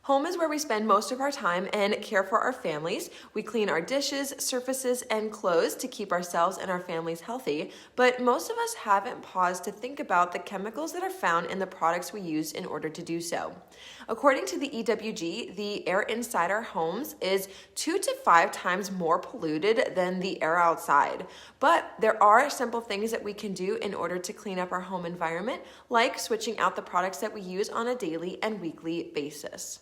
Home is where we spend most of our time and care for our families. We clean our dishes, surfaces, and clothes to keep ourselves and our families healthy, but most of us haven't paused to think about the chemicals that are found in the products we use in order to do so. According to the EWG, the air inside our homes is 2 to 5 times more polluted than the air outside. But there are simple things that we can do in order to clean up our home environment, like switching out the products that we use on a daily and weekly basis.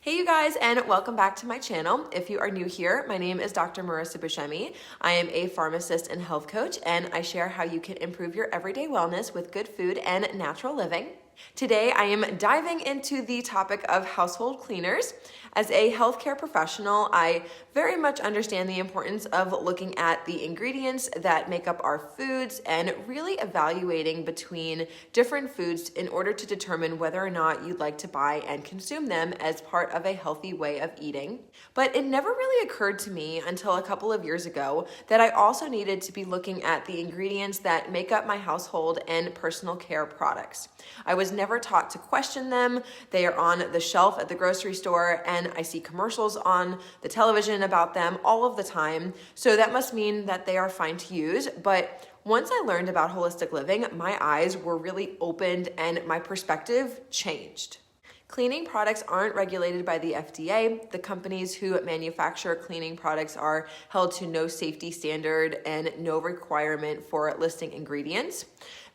Hey you guys, and welcome back to my channel. If you are new here, my name is Dr. Marissa Buscemi. I am a pharmacist and health coach, and I share how you can improve your everyday wellness with good food and natural living. Today, I am diving into the topic of household cleaners. As a healthcare professional, I very much understand the importance of looking at the ingredients that make up our foods and really evaluating between different foods in order to determine whether or not you'd like to buy and consume them as part of a healthy way of eating. But it never really occurred to me until a couple of years ago that I also needed to be looking at the ingredients that make up my household and personal care products. I was never taught to question them. They are on the shelf at the grocery store, and I see commercials on the television about them all of the time. So that must mean that they are fine to use. But once I learned about holistic living, my eyes were really opened and my perspective changed. Cleaning products aren't regulated by the FDA. The companies who manufacture cleaning products are held to no safety standard and no requirement for listing ingredients.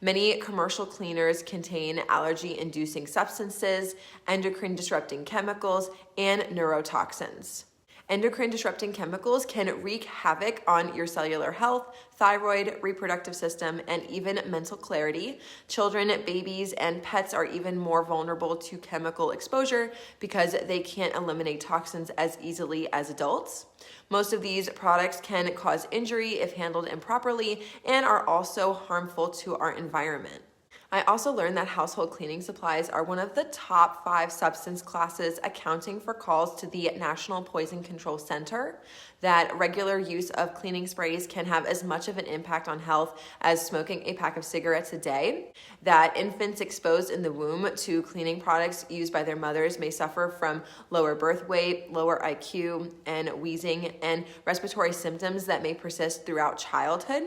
Many commercial cleaners contain allergy-inducing substances, endocrine-disrupting chemicals, and neurotoxins. Endocrine-disrupting chemicals can wreak havoc on your cellular health, thyroid, reproductive system, and even mental clarity. Children, babies, and pets are even more vulnerable to chemical exposure because they can't eliminate toxins as easily as adults. Most of these products can cause injury if handled improperly and are also harmful to our environment. I also learned that household cleaning supplies are one of the top 5 substance classes accounting for calls to the National Poison Control Center, that regular use of cleaning sprays can have as much of an impact on health as smoking a pack of cigarettes a day, that infants exposed in the womb to cleaning products used by their mothers may suffer from lower birth weight, lower IQ, and wheezing, and respiratory symptoms that may persist throughout childhood,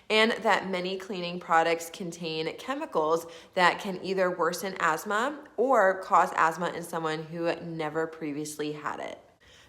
and that many cleaning products contain chemicals that can either worsen asthma or cause asthma in someone who never previously had it.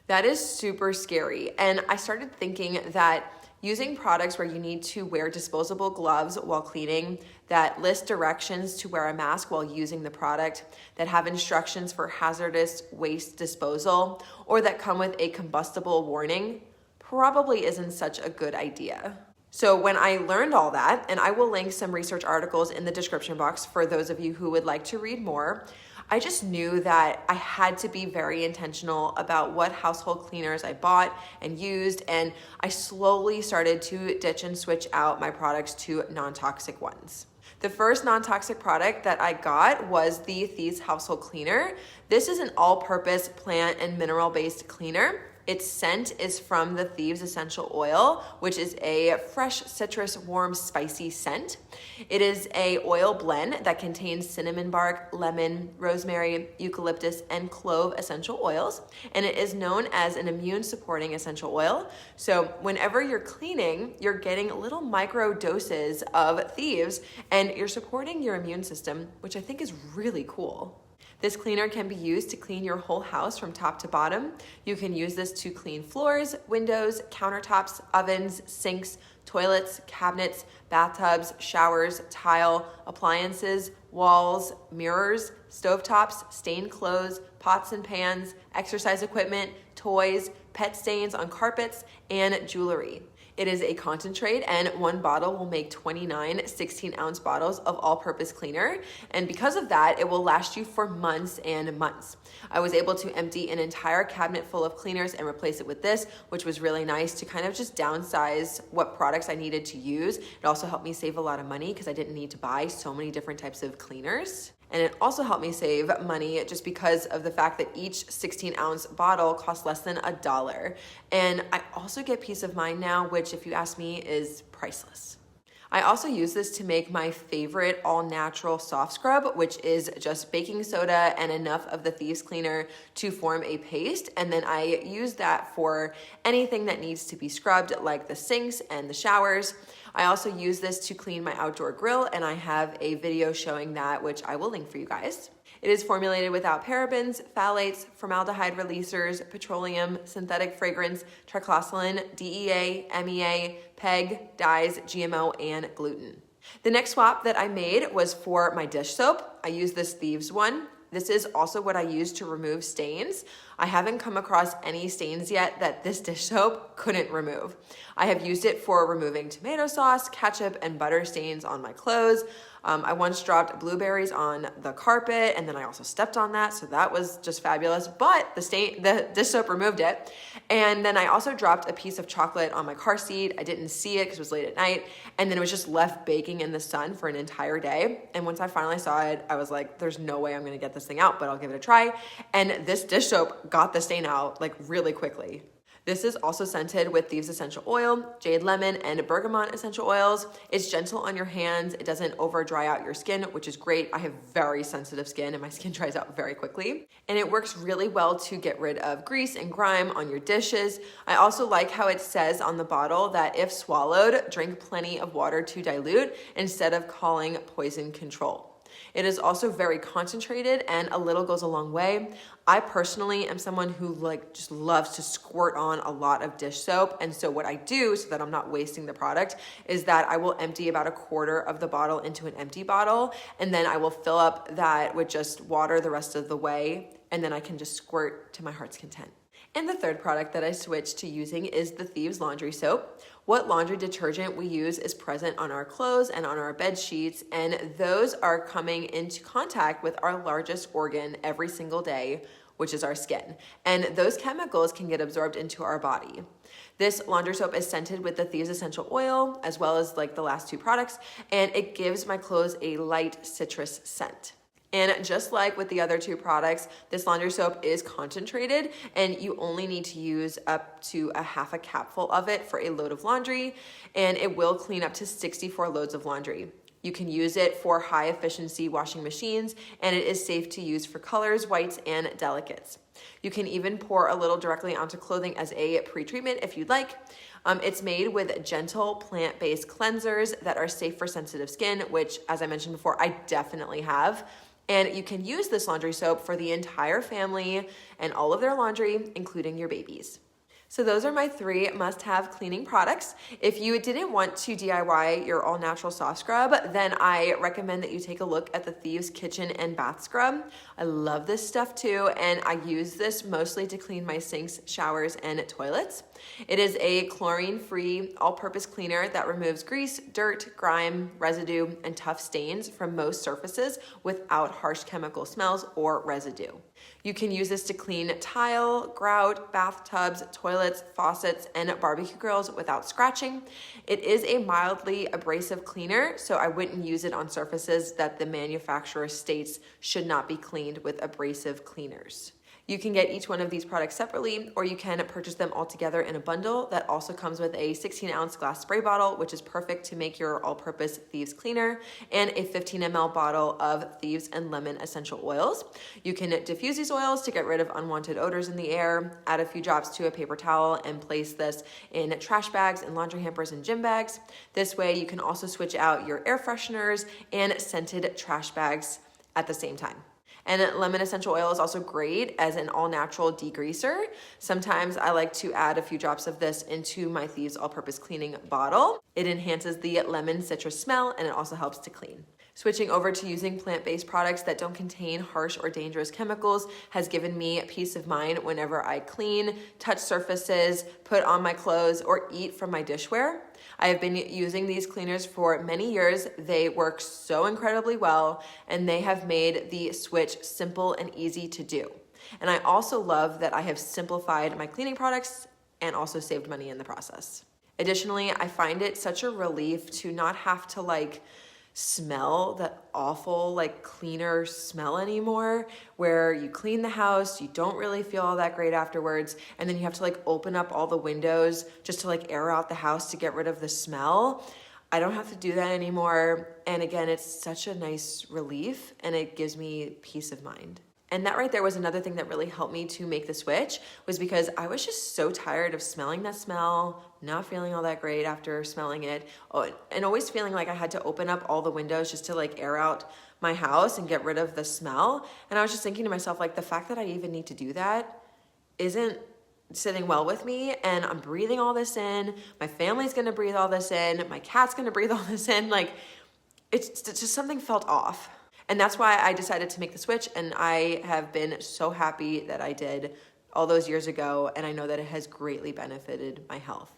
That is super scary. And I started thinking that using products where you need to wear disposable gloves while cleaning, that list directions to wear a mask while using the product, that have instructions for hazardous waste disposal, or that come with a combustible warning, probably isn't such a good idea. So when I learned all that, and I will link some research articles in the description box for those of you who would like to read more, I just knew that I had to be very intentional about what household cleaners I bought and used, and I slowly started to ditch and switch out my products to non-toxic ones. The first non-toxic product that I got was the Thieves household cleaner. This is an all-purpose plant and mineral-based cleaner. Its scent is from the Thieves essential oil, which is a fresh citrus, warm, spicy scent. It is a oil blend that contains cinnamon bark, lemon, rosemary, eucalyptus, and clove essential oils. And it is known as an immune supporting essential oil. So whenever you're cleaning, you're getting little micro doses of Thieves and you're supporting your immune system, which I think is really cool. This cleaner can be used to clean your whole house from top to bottom. You can use this to clean floors, windows, countertops, ovens, sinks, toilets, cabinets, bathtubs, showers, tile, appliances, walls, mirrors, stovetops, stained clothes, pots and pans, exercise equipment, toys, pet stains on carpets, and jewelry. It is a concentrate, and one bottle will make 29 16-ounce bottles of all-purpose cleaner. And because of that, it will last you for months and months. I was able to empty an entire cabinet full of cleaners and replace it with this, which was really nice to kind of just downsize what products I needed to use. It also helped me save a lot of money because I didn't need to buy so many different types of cleaners. And it also helped me save money just because of the fact that each 16-ounce bottle costs less than $1. And I also get peace of mind now, which, if you ask me, is priceless. I also use this to make my favorite all-natural soft scrub, which is just baking soda and enough of the Theves Cleaner to form a paste. And then I use that for anything that needs to be scrubbed, like the sinks and the showers. I also use this to clean my outdoor grill, and I have a video showing that, which I will link for you guys. It is formulated without parabens, phthalates, formaldehyde releasers, petroleum, synthetic fragrance, triclosan, DEA, MEA, PEG, dyes, GMO, and gluten. The next swap that I made was for my dish soap. I use this Thieves one. This is also what I use to remove stains. I haven't come across any stains yet that this dish soap couldn't remove. I have used it for removing tomato sauce, ketchup, and butter stains on my clothes. I once dropped blueberries on the carpet, and then I also stepped on that, so that was just fabulous. But the dish soap removed it. And then I also dropped a piece of chocolate on my car seat. I didn't see it because it was late at night, and then it was just left baking in the sun for an entire day. And once I finally saw it, I was like, there's no way I'm gonna get this thing out, but I'll give it a try. And this dish soap got the stain out like really quickly. This is also scented with Thieves essential oil, jade lemon, and bergamot essential oils. It's gentle on your hands. It doesn't over dry out your skin, which is great. I have very sensitive skin and my skin dries out very quickly. And it works really well to get rid of grease and grime on your dishes. I also like how it says on the bottle that if swallowed, drink plenty of water to dilute instead of calling poison control. It is also very concentrated, and a little goes a long way. I personally am someone who just loves to squirt on a lot of dish soap. And so what I do so that I'm not wasting the product is that I will empty about a quarter of the bottle into an empty bottle. And then I will fill up that with just water the rest of the way. And then I can just squirt to my heart's content. And the third product that I switched to using is the Thieves laundry soap. What laundry detergent we use is present on our clothes and on our bed sheets, and those are coming into contact with our largest organ every single day, which is our skin. And those chemicals can get absorbed into our body. This laundry soap is scented with the Thieves essential oil, as well as the last two products, and it gives my clothes a light citrus scent. And just like with the other two products, this laundry soap is concentrated, and you only need to use up to a half a capful of it for a load of laundry, and it will clean up to 64 loads of laundry. You can use it for high efficiency washing machines, and it is safe to use for colors, whites, and delicates. You can even pour a little directly onto clothing as a pre-treatment if you'd like. It's made with gentle plant-based cleansers that are safe for sensitive skin, which, as I mentioned before, I definitely have. And you can use this laundry soap for the entire family and all of their laundry, including your babies. So those are my 3 must-have cleaning products. If you didn't want to DIY your all-natural soft scrub, then I recommend that you take a look at the Thieves Kitchen and Bath Scrub. I love this stuff too, and I use this mostly to clean my sinks, showers, and toilets. It is a chlorine-free, all-purpose cleaner that removes grease, dirt, grime, residue, and tough stains from most surfaces without harsh chemical smells or residue. You can use this to clean tile, grout, bathtubs, toilets, faucets, and barbecue grills without scratching. It is a mildly abrasive cleaner, so I wouldn't use it on surfaces that the manufacturer states should not be cleaned with abrasive cleaners. You can get each one of these products separately, or you can purchase them all together in a bundle that also comes with a 16-ounce glass spray bottle, which is perfect to make your all-purpose Thieves cleaner, and a 15 ml bottle of Thieves and lemon essential oils. You can diffuse these oils to get rid of unwanted odors in the air, add a few drops to a paper towel, and place this in trash bags and laundry hampers and gym bags. This way you can also switch out your air fresheners and scented trash bags at the same time. And lemon essential oil is also great as an all-natural degreaser. Sometimes I like to add a few drops of this into my Thieves all-purpose cleaning bottle. It enhances the lemon citrus smell, and it also helps to clean. Switching over to using plant-based products that don't contain harsh or dangerous chemicals has given me peace of mind whenever I clean, touch surfaces, put on my clothes, or eat from my dishware. I have been using these cleaners for many years. They work so incredibly well, and they have made the switch simple and easy to do. And I also love that I have simplified my cleaning products and also saved money in the process. Additionally, I find it such a relief to not have to smell that awful cleaner smell anymore, where you clean the house, you don't really feel all that great afterwards, and then you have to open up all the windows just to air out the house to get rid of the smell. I don't have to do that anymore. And again, it's such a nice relief and it gives me peace of mind. And that right there was another thing that really helped me to make the switch, was because I was just so tired of smelling that smell, not feeling all that great after smelling it, and always feeling like I had to open up all the windows just to like air out my house and get rid of the smell. And I was just thinking to myself, like, the fact that I even need to do that isn't sitting well with me, and I'm breathing all this in. My family's gonna breathe all this in. My cat's gonna breathe all this in. Like, it's just something felt off. And that's why I decided to make the switch, and I have been so happy that I did all those years ago, and I know that it has greatly benefited my health.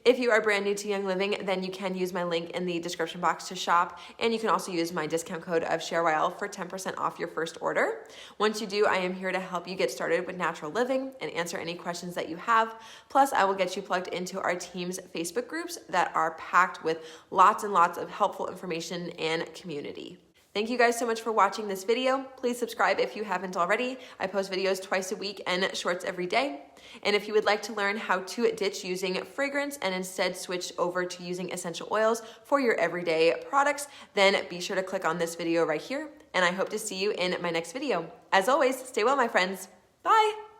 If you are brand new to Young Living, then you can use my link in the description box to shop, and you can also use my discount code of SHWM for 10% off your first order. Once you do, I am here to help you get started with natural living and answer any questions that you have. Plus, I will get you plugged into our team's Facebook groups that are packed with lots and lots of helpful information and community. Thank you guys so much for watching this video. Please subscribe if you haven't already. I post videos twice a week and shorts every day. And if you would like to learn how to ditch using fragrance and instead switch over to using essential oils for your everyday products, then be sure to click on this video right here. And I hope to see you in my next video. As always, stay well, my friends. Bye.